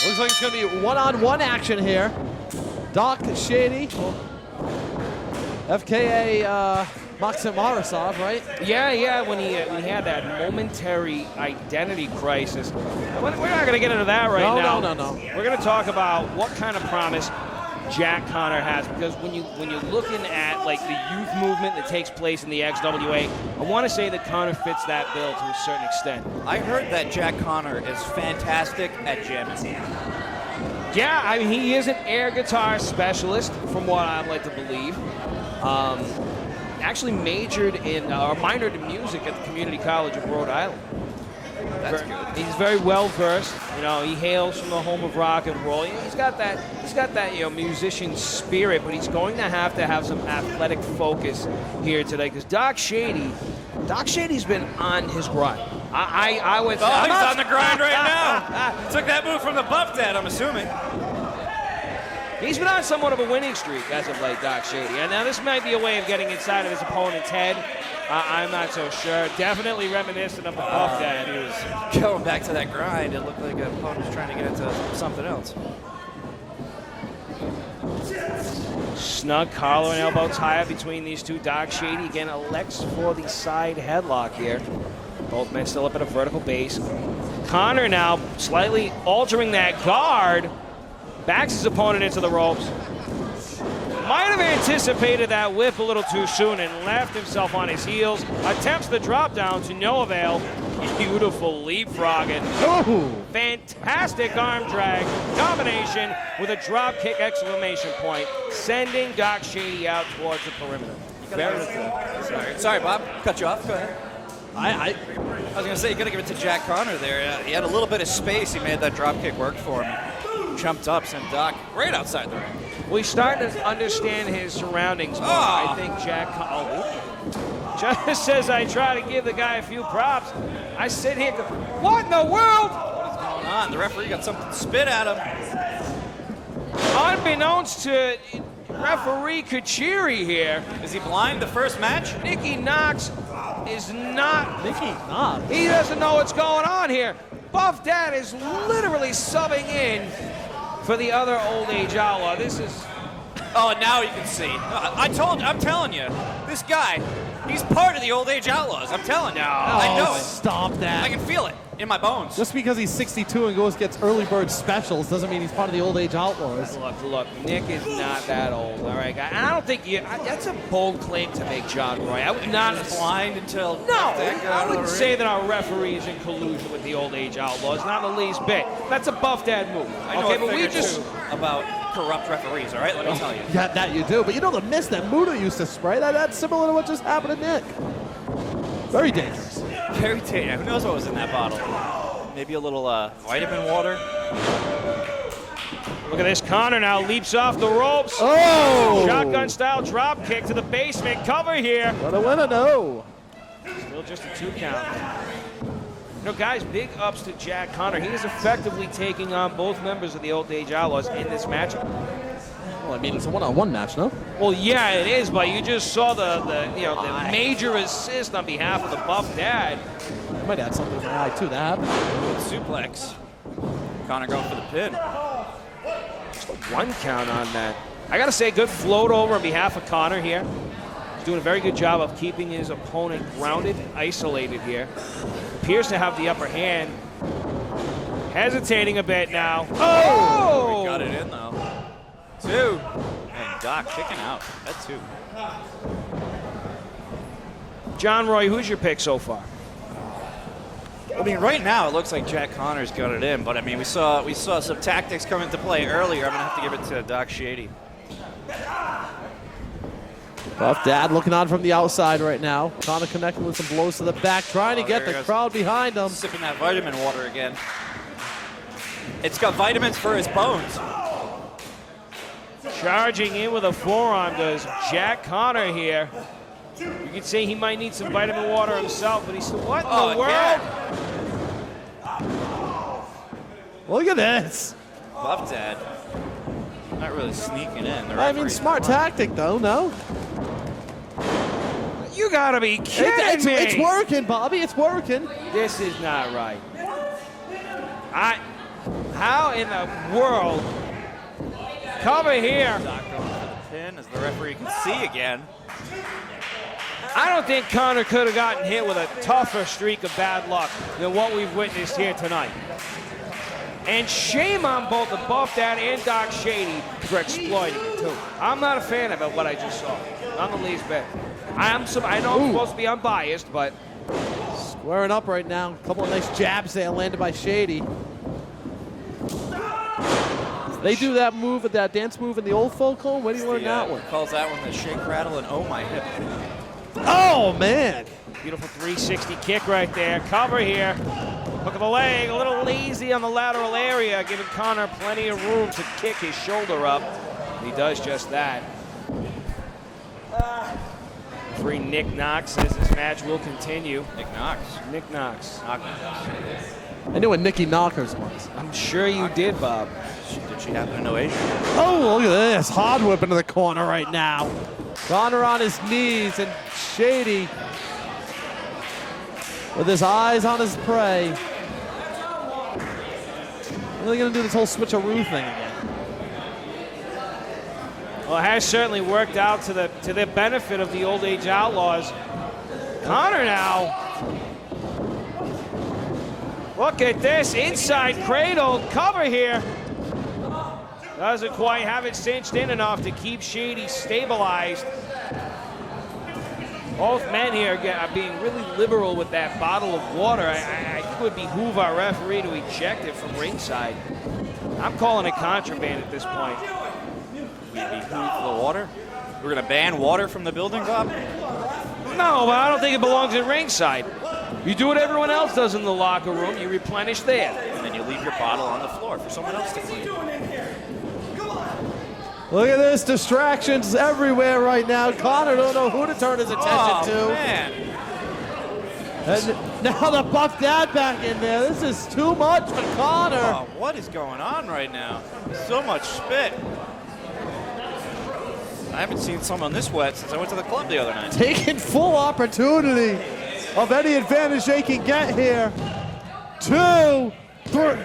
Looks like it's going to be one-on-one action here. Doc Shady, FKA Maxim Marasov, right? Yeah, when he had that momentary identity crisis. We're not going to get into that right now. No. We're going to talk about what kind of promise Jack Connor has, because when you're looking at like the youth movement that takes place in the XWA, I want to say that Connor fits that bill to a certain extent. I heard that Jack Connor is fantastic at jamming. Yeah, I mean, he is an air guitar specialist, from what I'd like to believe. Actually majored in, or minored in music at the Community College of Rhode Island. That's good. He's very well versed. You know, he hails from the home of rock and roll. He's got that you know, musician spirit, but he's going to have some athletic focus here today, because Doc Shady's been on his grind. I would say he's on the grind right now. Took that move from the Buff Dad, I'm assuming. He's been on somewhat of a winning streak as of late, Doc Shady. And now this might be a way of getting inside of his opponent's head. I'm not so sure. Definitely reminiscent of the Buff Dad. He was going back to that grind. It looked like an opponent was trying to get into something else. Snug collar and elbow tie between these two. Doc Shady again elects for the side headlock here. Both men still up at a vertical base. Connor now slightly altering that guard. Backs his opponent into the ropes. Might have anticipated that whip a little too soon and left himself on his heels. Attempts the drop down to no avail. Beautiful leapfrogging. Oh! Fantastic arm drag combination with a drop kick exclamation point, sending Doc Shady out towards the perimeter. Very good. Sorry, Bob. Cut you off. Go ahead. I was going to say, you got to give it to Jack Connor there. He had a little bit of space. He made that drop kick work for him. Jumped up, sent Doc right outside the ring. Well, he's starting to understand his surroundings more. I think Jack just says I try to give the guy a few props. I sit here, what in the world? What is going on? The referee got something to spit at him. Unbeknownst to referee Kachiri here. Is he blind the first match? Nicky Knox is not. Nicky Knox? He doesn't know what's going on here. Buff Dad is literally subbing in for the other old age outlaw. This is. Oh, now you can see. I'm telling you, this guy, he's part of the old age outlaws. I'm telling you. I know it. Stop that. I can feel it in my bones. Just because he's 62 and gets early bird specials doesn't mean he's part of the old age outlaws. Look, Nick is not that old, all right, guy. And I don't think that's a bold claim to make, John Roy. I would not blind until no. I wouldn't say that our referee is in collusion with the old age outlaws, not the least bit. That's a Buff Dad move. I know but we just about corrupt referees, all right? Let me tell you. Yeah, that you do. But you know the mist that Muda used to spray? That's similar to what just happened to Nick. Very dangerous. Very dangerous. Who knows what was in that bottle? Maybe a little vitamin water. Look at this. Connor now leaps off the ropes. Oh! Shotgun style drop kick to the basement cover here. Gonna win or no? Still just a 2 count. You know, guys, big ups to Jack Connor. He is effectively taking on both members of the Old Age Outlaws in this matchup. Well, I mean, it's a one-on-one match, no? Well, yeah, it is, but you just saw the major assist on behalf of the Buff Dad. Might add something to my eye, too. That happened. Suplex. Connor going for the pin. Just a 1 count on that. I got to say, good float over on behalf of Connor here. He's doing a very good job of keeping his opponent grounded, isolated here. Appears to have the upper hand. Hesitating a bit now. Oh! We got it in, though. 2. And Doc kicking out. That's 2. John Roy, who's your pick so far? I mean, right now it looks like Jack Connor's got it in, but I mean, we saw some tactics come into play earlier. I'm gonna have to give it to Doc Shady. Buff Dad looking on from the outside right now. Connor connecting with some blows to the back, trying to get the crowd behind him. Sipping that vitamin water again. It's got vitamins for his bones. Charging in with a forearm does Jack Connor here. You could say he might need some vitamin water himself, but he's still, what in the world? Yeah. Look at this. Buff Dad. Not really sneaking in. I mean, smart tactic, though, no? You gotta be kidding me. It's working, Bobby. It's working. This is not right. How in the world? Cover here. Doc going for the pin as the referee can see again. I don't think Connor could have gotten hit with a tougher streak of bad luck than what we've witnessed here tonight. And shame on both the Buff Dad and Doc Shady for exploiting it too. I'm not a fan of it, what I just saw. Not the least bit. I know I'm supposed to be unbiased, but Squaring up right now. A couple of nice jabs there landed by Shady. They do that move, that dance move in the old folk home. Where do you learn that one? Calls that one the shake, rattle, and oh my hip. Oh, man. beautiful 360 kick right there. Cover here. Hook of the leg, a little lazy on the lateral area, giving Connor plenty of room to kick his shoulder up. He does just that. Referee Nick Knox says this match will continue. Nick Knox. Nick Knox. I knew what Nicky Knockers was. I'm sure you did, Bob. Did she happen to know Asian? Oh, look at this. Hard whip into the corner right now. Connor on his knees and Shady with his eyes on his prey. Really gonna do this whole switcheroo thing again. Well, it has certainly worked out to the benefit of the Old Age Outlaws. Connor now. Look at this, inside cradle, cover here. Doesn't quite have it cinched in enough to keep Shady stabilized. Both men here are being really liberal with that bottle of water. I think it would behoove our referee to eject it from ringside. I'm calling it contraband at this point. We behoove the water? We're going to ban water from the building, Bob? No, but I don't think it belongs at ringside. You do what everyone else does in the locker room. You replenish there. And then you leave your bottle on the floor for someone else to clean. Look at this, distractions everywhere right now. Connor don't know who to turn his attention to. Man. And now the Buff Dad back in there. This is too much for Connor. Oh, what is going on right now? So much spit. I haven't seen someone this wet since I went to the club the other night. Taking full opportunity of any advantage they can get here. 2, 3.